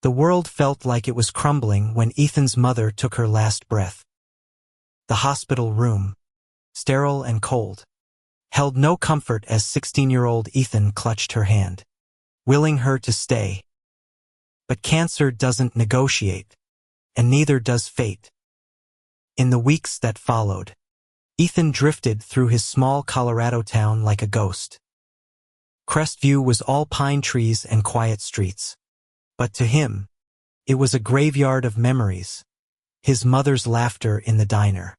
The world felt like it was crumbling when Ethan's mother took her last breath. The hospital room, sterile and cold, held no comfort as 16-year-old Ethan clutched her hand, willing her to stay. But cancer doesn't negotiate, and neither does fate. In the weeks that followed, Ethan drifted through his small Colorado town like a ghost. Crestview was all pine trees and quiet streets. But to him, it was a graveyard of memories. His mother's laughter in the diner,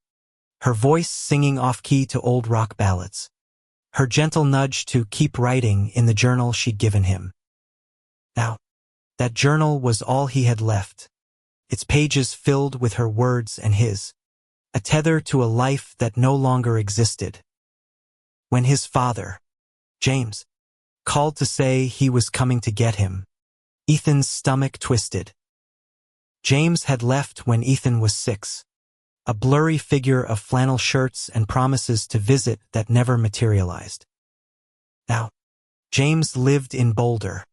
her voice singing off-key to old rock ballads, her gentle nudge to keep writing in the journal she'd given him. Now, that journal was all he had left, its pages filled with her words and his, a tether to a life that no longer existed. When his father, James, called to say he was coming to get him, Ethan's stomach twisted. James had left when Ethan was 6, a blurry figure of flannel shirts and promises to visit that never materialized. Now, James lived in Boulder,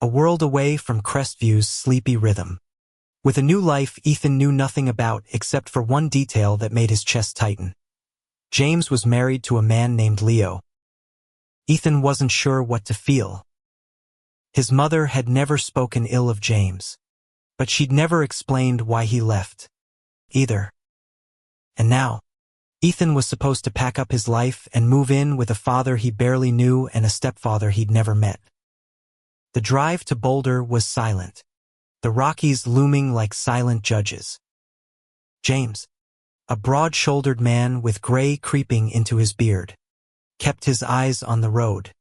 a world away from Crestview's sleepy rhythm. With a new life Ethan knew nothing about except for one detail that made his chest tighten. James was married to a man named Leo. Ethan wasn't sure what to feel. His mother had never spoken ill of James, but she'd never explained why he left, either. And now, Ethan was supposed to pack up his life and move in with a father he barely knew and a stepfather he'd never met. The drive to Boulder was silent, the Rockies looming like silent judges. James, a broad-shouldered man with gray creeping into his beard, kept his eyes on the road,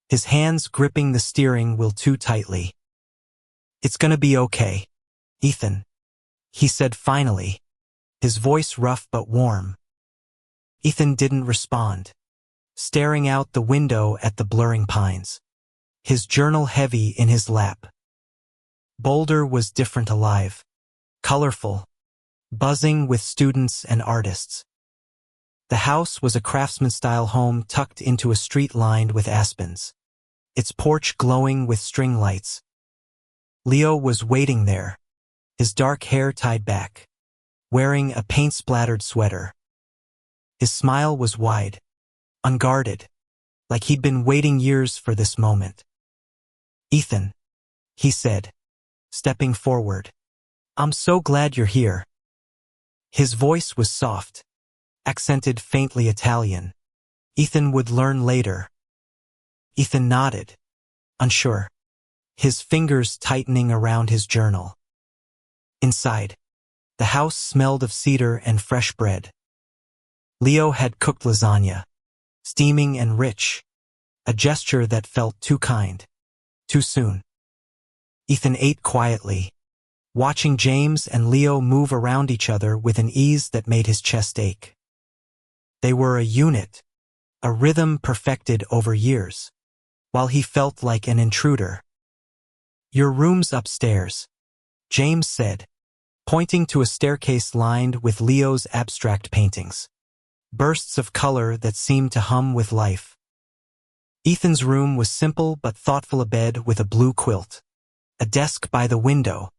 his hands gripping the steering wheel too tightly. "It's gonna be okay, Ethan," he said finally, his voice rough but warm. Ethan didn't respond, staring out the window at the blurring pines, his journal heavy in his lap. Boulder was different, alive, colorful, buzzing with students and artists. The house was a craftsman-style home tucked into a street lined with aspens, its porch glowing with string lights. Leo was waiting there, his dark hair tied back, wearing a paint-splattered sweater. His smile was wide, unguarded, like he'd been waiting years for this moment. "Ethan," he said, stepping forward, "I'm so glad you're here." His voice was soft, accented faintly Italian. Ethan would learn later. Ethan nodded, unsure, his fingers tightening around his journal. Inside, the house smelled of cedar and fresh bread. Leo had cooked lasagna, steaming and rich, a gesture that felt too kind, too soon. Ethan ate quietly, watching James and Leo move around each other with an ease that made his chest ache. They were a unit, a rhythm perfected over years, while he felt like an intruder. "Your room's upstairs," James said, pointing to a staircase lined with Leo's abstract paintings, bursts of color that seemed to hum with life. Ethan's room was simple but thoughtful, a bed with a blue quilt, a desk by the window,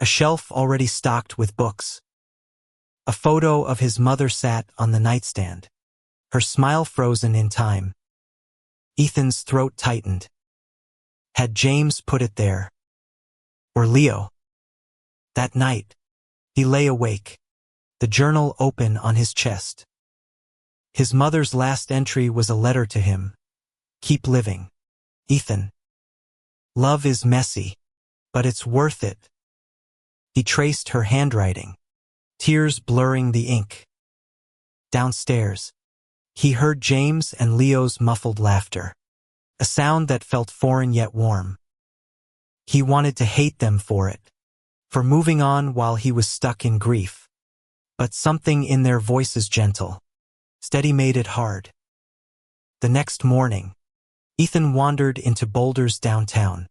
a shelf already stocked with books. A photo of his mother sat on the nightstand, her smile frozen in time. Ethan's throat tightened. Had James put it there? Or Leo? That night, he lay awake, the journal open on his chest. His mother's last entry was a letter to him. "Keep living, Ethan. Love is messy, but it's worth it." He traced her handwriting, tears blurring the ink. Downstairs, he heard James and Leo's muffled laughter, a sound that felt foreign yet warm. He wanted to hate them for it, for moving on while he was stuck in grief. But something in their voices, gentle, steady, made it hard. The next morning, Ethan wandered into Boulder's downtown,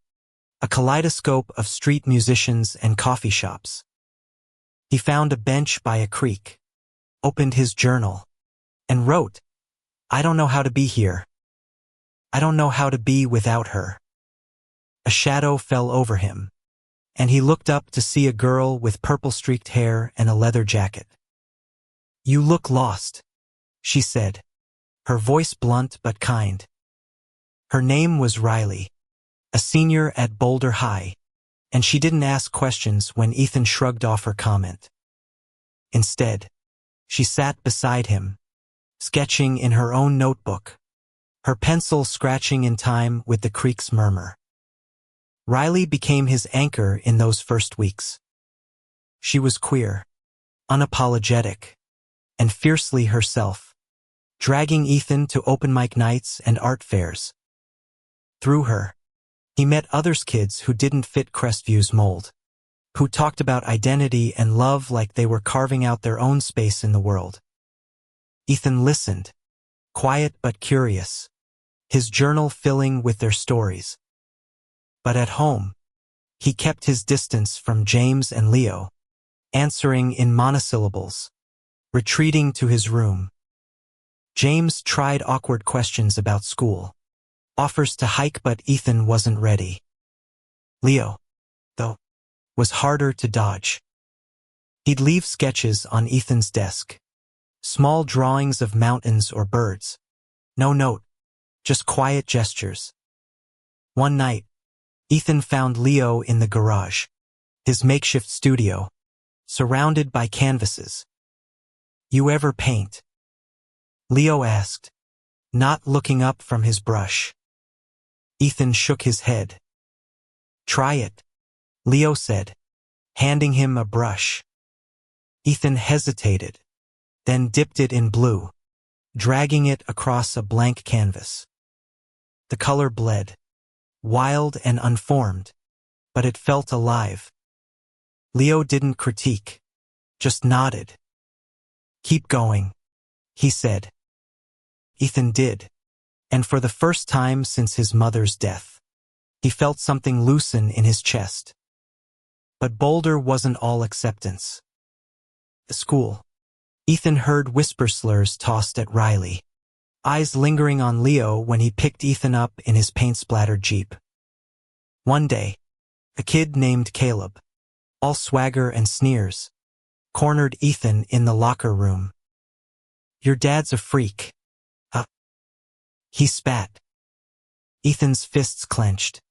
a kaleidoscope of street musicians and coffee shops. He found a bench by a creek, opened his journal, and wrote, "I don't know how to be here. I don't know how to be without her." A shadow fell over him, and he looked up to see a girl with purple-streaked hair and a leather jacket. "You look lost," she said, her voice blunt but kind. Her name was Riley, a senior at Boulder High, and she didn't ask questions when Ethan shrugged off her comment. Instead, she sat beside him, sketching in her own notebook, her pencil scratching in time with the creek's murmur. Riley became his anchor in those first weeks. She was queer, unapologetic, and fiercely herself, dragging Ethan to open mic nights and art fairs. Through her, he met other kids who didn't fit Crestview's mold, who talked about identity and love like they were carving out their own space in the world. Ethan listened, quiet but curious, his journal filling with their stories. But at home, he kept his distance from James and Leo, answering in monosyllables, retreating to his room. James tried awkward questions about school, offers to hike, but Ethan wasn't ready. Leo, though, was harder to dodge. He'd leave sketches on Ethan's desk, small drawings of mountains or birds. No note, just quiet gestures. One night, Ethan found Leo in the garage, his makeshift studio, surrounded by canvases. "You ever paint?" Leo asked, not looking up from his brush. Ethan shook his head. "Try it," Leo said, handing him a brush. Ethan hesitated, then dipped it in blue, dragging it across a blank canvas. The color bled, wild and unformed, but it felt alive. Leo didn't critique, just nodded. "Keep going," he said. Ethan did, and for the first time since his mother's death, he felt something loosen in his chest. But Boulder wasn't all acceptance. At school, Ethan heard whisper slurs tossed at Riley, eyes lingering on Leo when he picked Ethan up in his paint-splattered Jeep. One day, a kid named Caleb, all swagger and sneers, cornered Ethan in the locker room. "Your dad's a freak." He spat. Ethan's fists clenched,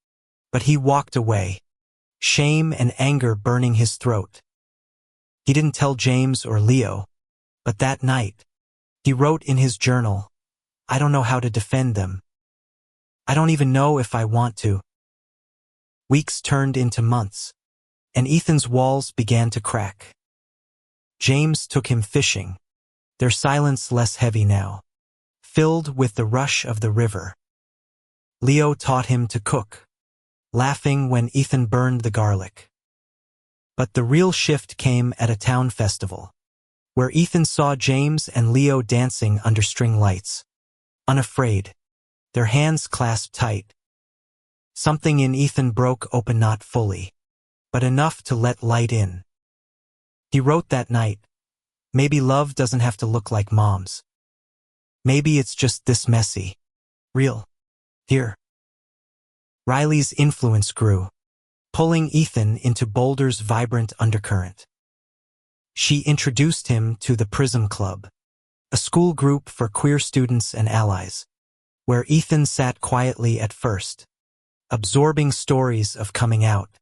but he walked away, shame and anger burning his throat. He didn't tell James or Leo, but that night, he wrote in his journal, "I don't know how to defend them. I don't even know if I want to." Weeks turned into months, and Ethan's walls began to crack. James took him fishing, their silence less heavy now, filled with the rush of the river. Leo taught him to cook, laughing when Ethan burned the garlic. But the real shift came at a town festival, where Ethan saw James and Leo dancing under string lights, unafraid, their hands clasped tight. Something in Ethan broke open, not fully, but enough to let light in. He wrote that night, "Maybe love doesn't have to look like Mom's. Maybe it's just this messy, real, here." Riley's influence grew, pulling Ethan into Boulder's vibrant undercurrent. She introduced him to the Prism Club, a school group for queer students and allies, where Ethan sat quietly at first, absorbing stories of coming out,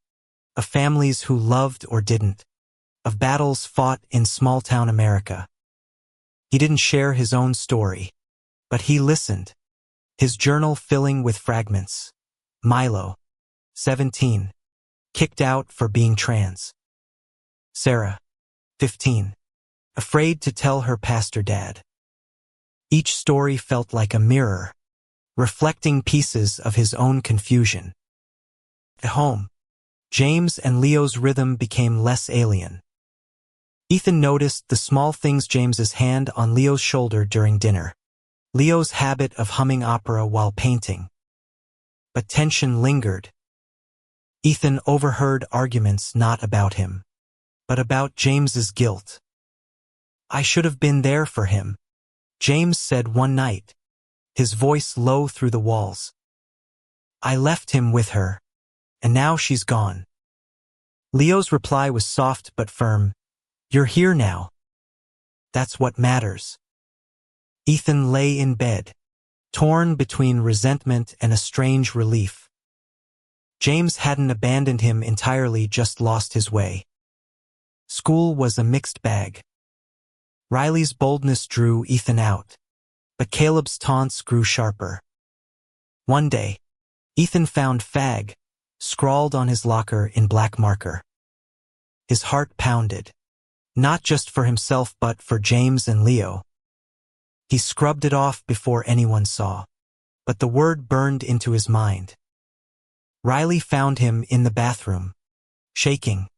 of families who loved or didn't, of battles fought in small-town America. He didn't share his own story, but he listened, his journal filling with fragments. Milo, 17, kicked out for being trans. Sarah, 15, afraid to tell her pastor dad. Each story felt like a mirror, reflecting pieces of his own confusion. At home, James and Leo's rhythm became less alien. Ethan noticed the small things: James's hand on Leo's shoulder during dinner, Leo's habit of humming opera while painting. But tension lingered. Ethan overheard arguments not about him, but about James's guilt. "I should have been there for him," James said one night, his voice low through the walls. "I left him with her, and now she's gone." Leo's reply was soft but firm. "You're here now. That's what matters." Ethan lay in bed, torn between resentment and a strange relief. James hadn't abandoned him entirely, just lost his way. School was a mixed bag. Riley's boldness drew Ethan out, but Caleb's taunts grew sharper. One day, Ethan found "fag" scrawled on his locker in black marker. His heart pounded, not just for himself but for James and Leo. He scrubbed it off before anyone saw, but the word burned into his mind. Riley found him in the bathroom, shaking.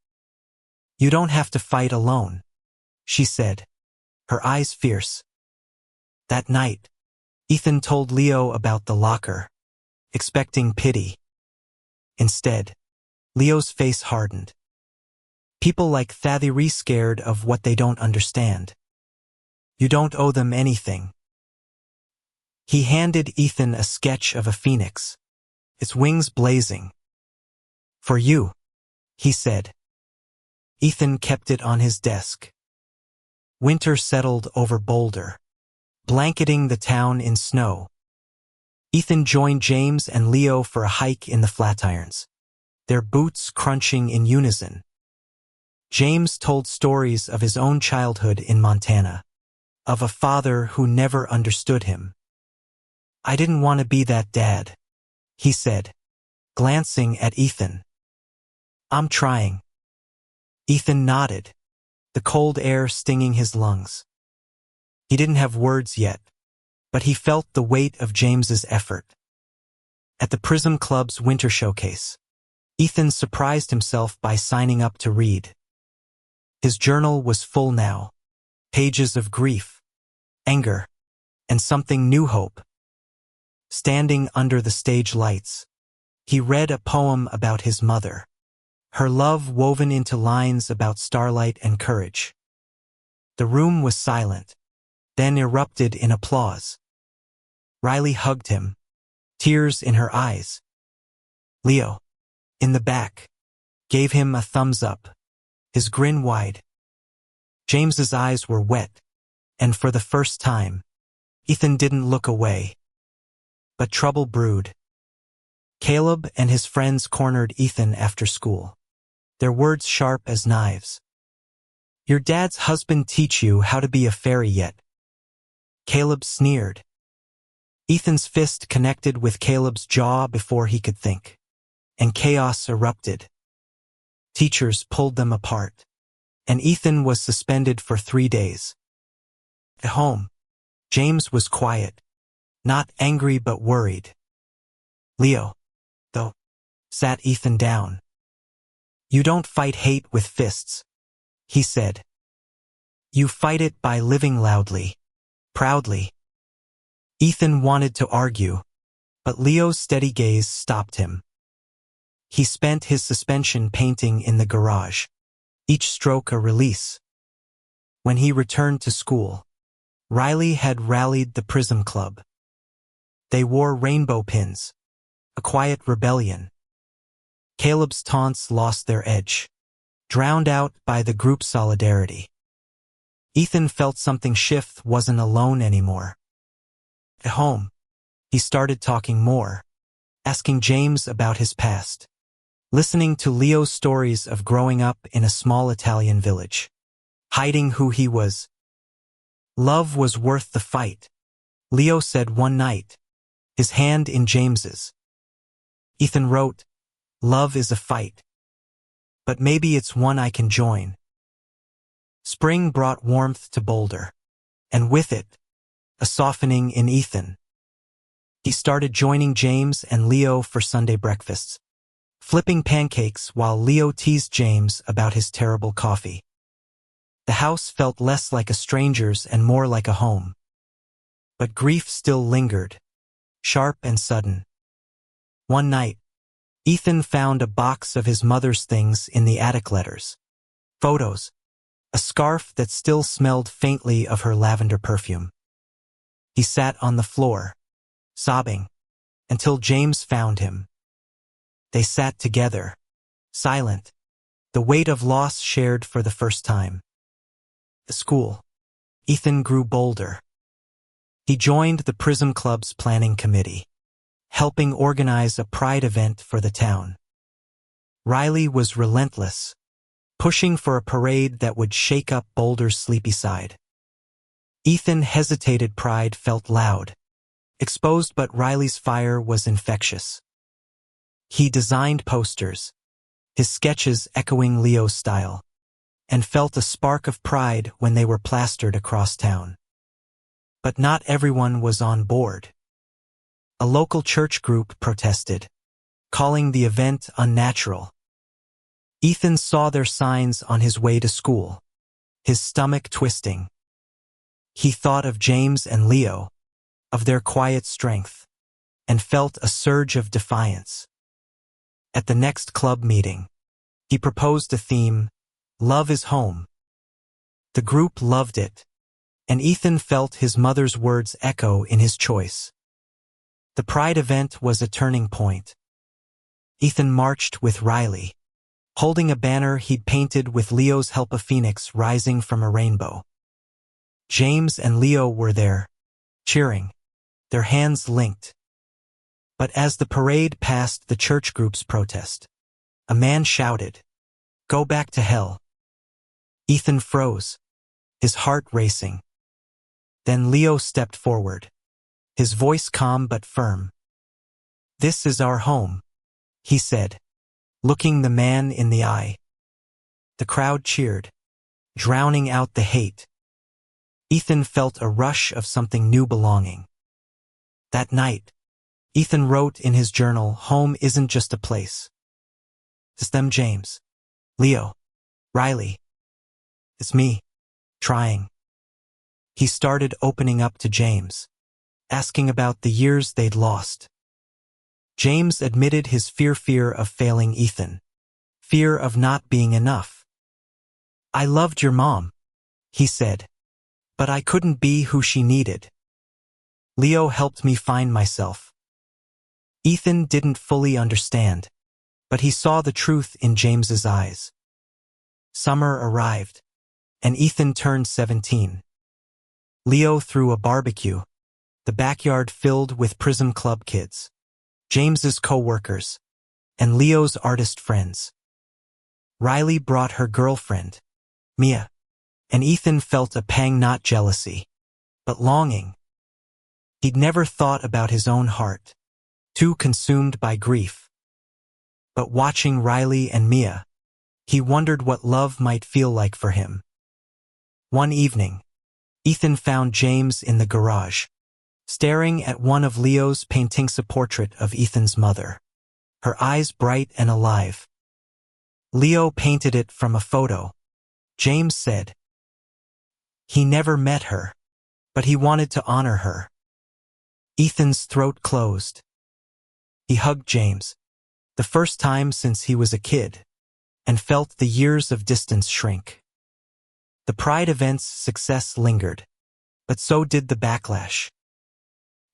"You don't have to fight alone," she said, her eyes fierce. That night, Ethan told Leo about the locker, expecting pity. Instead, Leo's face hardened. People like Thathy scared of what they don't understand. You don't owe them anything. He handed Ethan a sketch of a phoenix, its wings blazing. "For you," he said. Ethan kept it on his desk. Winter settled over Boulder, blanketing the town in snow. Ethan joined James and Leo for a hike in the Flatirons, their boots crunching in unison. James told stories of his own childhood in Montana, of a father who never understood him. "I didn't want to be that dad," he said, glancing at Ethan. "I'm trying." Ethan nodded, the cold air stinging his lungs. He didn't have words yet, but he felt the weight of James's effort. At the Prism Club's winter showcase, Ethan surprised himself by signing up to read. His journal was full now, pages of grief, anger, and something new, hope. Standing under the stage lights, he read a poem about his mother, her love woven into lines about starlight and courage. The room was silent, then erupted in applause. Riley hugged him, tears in her eyes. Leo, in the back, gave him a thumbs up, his grin wide. James's eyes were wet, and for the first time, Ethan didn't look away. But trouble brewed. Caleb and his friends cornered Ethan after school, their words sharp as knives. "Your dad's husband teach you how to be a fairy yet?" Caleb sneered. Ethan's fist connected with Caleb's jaw before he could think, and chaos erupted. Teachers pulled them apart, and Ethan was suspended for 3 days. At home, James was quiet, not angry but worried. Leo, though, sat Ethan down. "You don't fight hate with fists," he said. "You fight it by living loudly, proudly." Ethan wanted to argue, but Leo's steady gaze stopped him. He spent his suspension painting in the garage, each stroke a release. When he returned to school, Riley had rallied the Prism Club. They wore rainbow pins, a quiet rebellion. Caleb's taunts lost their edge, drowned out by the group's solidarity. Ethan felt something shift, wasn't alone anymore. At home, he started talking more, asking James about his past, listening to Leo's stories of growing up in a small Italian village, hiding who he was. "Love was worth the fight," Leo said one night, his hand in James's. Ethan wrote, "Love is a fight, but maybe it's one I can join." Spring brought warmth to Boulder, and with it, a softening in Ethan. He started joining James and Leo for Sunday breakfasts, flipping pancakes while Leo teased James about his terrible coffee. The house felt less like a stranger's and more like a home. But grief still lingered, sharp and sudden. One night, Ethan found a box of his mother's things in the attic: letters, photos, a scarf that still smelled faintly of her lavender perfume. He sat on the floor, sobbing, until James found him. They sat together, silent, the weight of loss shared for the first time. At school, Ethan grew bolder. He joined the Prism Club's planning committee, helping organize a pride event for the town. Riley was relentless, pushing for a parade that would shake up Boulder's sleepy side. Ethan hesitated. Pride felt loud, exposed, but Riley's fire was infectious. He designed posters, his sketches echoing Leo's style, and felt a spark of pride when they were plastered across town. But not everyone was on board. A local church group protested, calling the event unnatural. Ethan saw their signs on his way to school, his stomach twisting. He thought of James and Leo, of their quiet strength, and felt a surge of defiance. At the next club meeting, he proposed a theme, "Love is Home." The group loved it, and Ethan felt his mother's words echo in his choice. The Pride event was a turning point. Ethan marched with Riley, holding a banner he'd painted with Leo's help, a phoenix rising from a rainbow. James and Leo were there, cheering, their hands linked. But as the parade passed the church group's protest, a man shouted, "Go back to hell." Ethan froze, his heart racing. Then Leo stepped forward, his voice calm but firm. "This is our home," he said, looking the man in the eye. The crowd cheered, drowning out the hate. Ethan felt a rush of something new, belonging. That night, Ethan wrote in his journal, "Home isn't just a place. It's them, James, Leo, Riley. It's me, trying." He started opening up to James, asking about the years they'd lost. James admitted his fear of failing Ethan, fear of not being enough. "I loved your mom," he said, "but I couldn't be who she needed. Leo helped me find myself." Ethan didn't fully understand, but he saw the truth in James's eyes. Summer arrived, and Ethan turned 17. Leo threw a barbecue, the backyard filled with Prism Club kids, James's co-workers, and Leo's artist friends. Riley brought her girlfriend, Mia, and Ethan felt a pang, not jealousy, but longing. He'd never thought about his own heart, too consumed by grief. But watching Riley and Mia, he wondered what love might feel like for him. One evening, Ethan found James in the garage, staring at one of Leo's paintings, a portrait of Ethan's mother, her eyes bright and alive. "Leo painted it from a photo," James said. "He never met her, but he wanted to honor her." Ethan's throat closed. He hugged James, the first time since he was a kid, and felt the years of distance shrink. The Pride event's success lingered, but so did the backlash.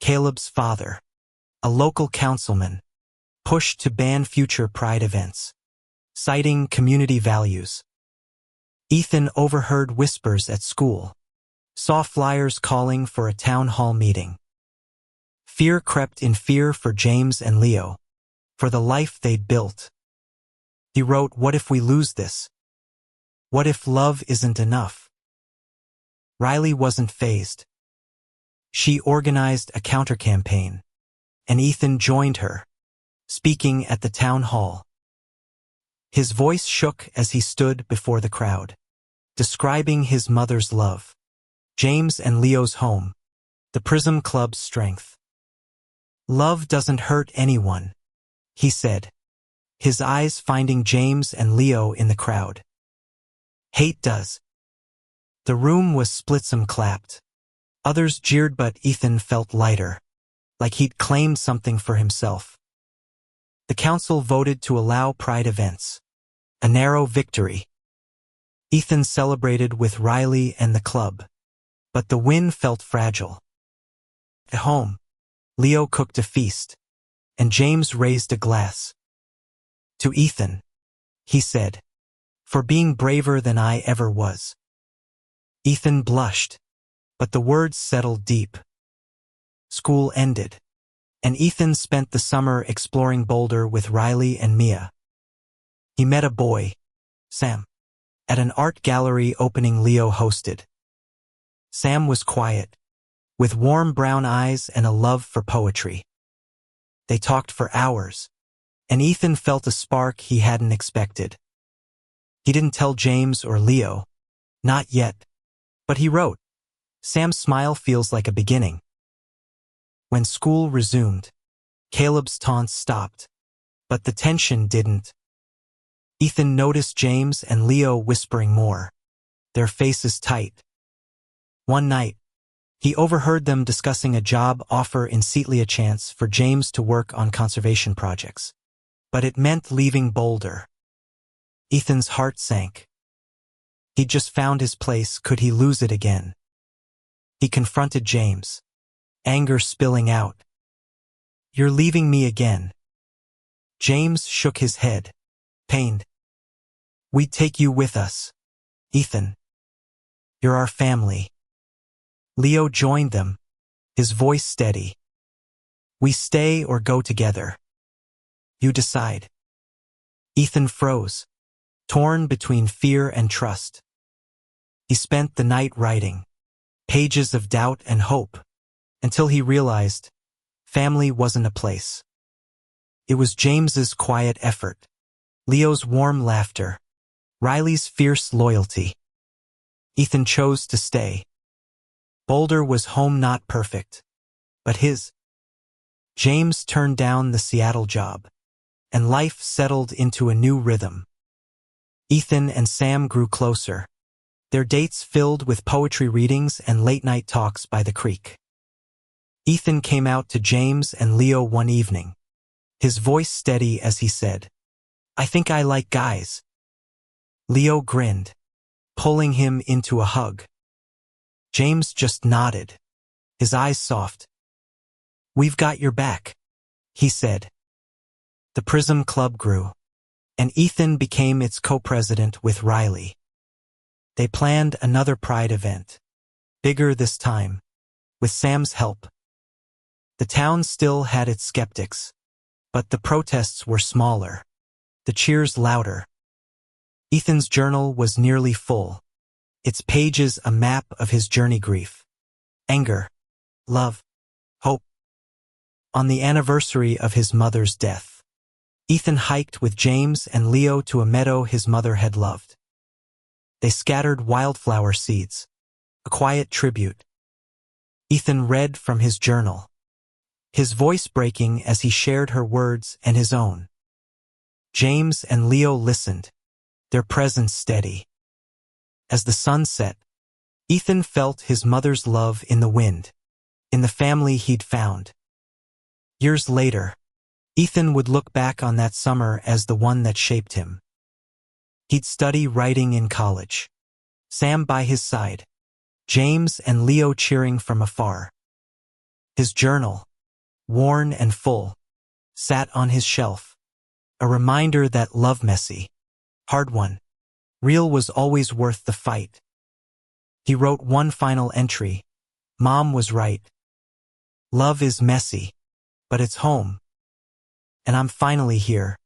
Caleb's father, a local councilman, pushed to ban future Pride events, citing community values. Ethan overheard whispers at school, saw flyers calling for a town hall meeting. Fear crept in, fear for James and Leo, for the life they'd built. He wrote, "What if we lose this? What if love isn't enough?" Riley wasn't fazed. She organized a counter-campaign, and Ethan joined her, speaking at the town hall. His voice shook as he stood before the crowd, describing his mother's love, James and Leo's home, the Prism Club's strength. "Love doesn't hurt anyone," he said, his eyes finding James and Leo in the crowd. "Hate does." The room was split. Some clapped. Others jeered, but Ethan felt lighter, like he'd claimed something for himself. The council voted to allow Pride events, a narrow victory. Ethan celebrated with Riley and the club, but the win felt fragile. At home, Leo cooked a feast, and James raised a glass. "To Ethan," he said, for being braver than I ever was." Ethan blushed, but the words settled deep. School ended, and Ethan spent the summer exploring Boulder with Riley and Mia. He met a boy, Sam, at an art gallery opening Leo hosted. Sam was quiet, with warm brown eyes and a love for poetry. They talked for hours, and Ethan felt a spark he hadn't expected. He didn't tell James or Leo, not yet, but he wrote, "Sam's smile feels like a beginning." When school resumed, Caleb's taunts stopped, but the tension didn't. Ethan noticed James and Leo whispering more, their faces tight. One night, he overheard them discussing a job offer in Seattle, a chance for James to work on conservation projects. But it meant leaving Boulder. Ethan's heart sank. He'd just found his place, could he lose it again? He confronted James, anger spilling out. "You're leaving me again." James shook his head, pained. "We'd take you with us, Ethan. You're our family." Leo joined them, his voice steady. "We stay or go together. You decide." Ethan froze, torn between fear and trust. He spent the night writing, pages of doubt and hope, until he realized family wasn't a place. It was James's quiet effort, Leo's warm laughter, Riley's fierce loyalty. Ethan chose to stay. Boulder was home, not perfect, but his. James turned down the Seattle job, and life settled into a new rhythm. Ethan and Sam grew closer, their dates filled with poetry readings and late-night talks by the creek. Ethan came out to James and Leo one evening, his voice steady as he said, "I think I like guys." Leo grinned, pulling him into a hug. James just nodded, his eyes soft. "We've got your back," he said. The Prism Club grew, and Ethan became its co-president with Riley. They planned another Pride event, bigger this time, with Sam's help. The town still had its skeptics, but the protests were smaller, the cheers louder. Ethan's journal was nearly full, its pages a map of his journey: grief, anger, love, hope. On the anniversary of his mother's death, Ethan hiked with James and Leo to a meadow his mother had loved. They scattered wildflower seeds, a quiet tribute. Ethan read from his journal, his voice breaking as he shared her words and his own. James and Leo listened, their presence steady. As the sun set, Ethan felt his mother's love in the wind, in the family he'd found. Years later, Ethan would look back on that summer as the one that shaped him. He'd study writing in college, Sam by his side, James and Leo cheering from afar. His journal, worn and full, sat on his shelf, a reminder that love, messy, hard won, real, was always worth the fight. He wrote one final entry, "Mom was right. Love is messy, but it's home. And I'm finally here."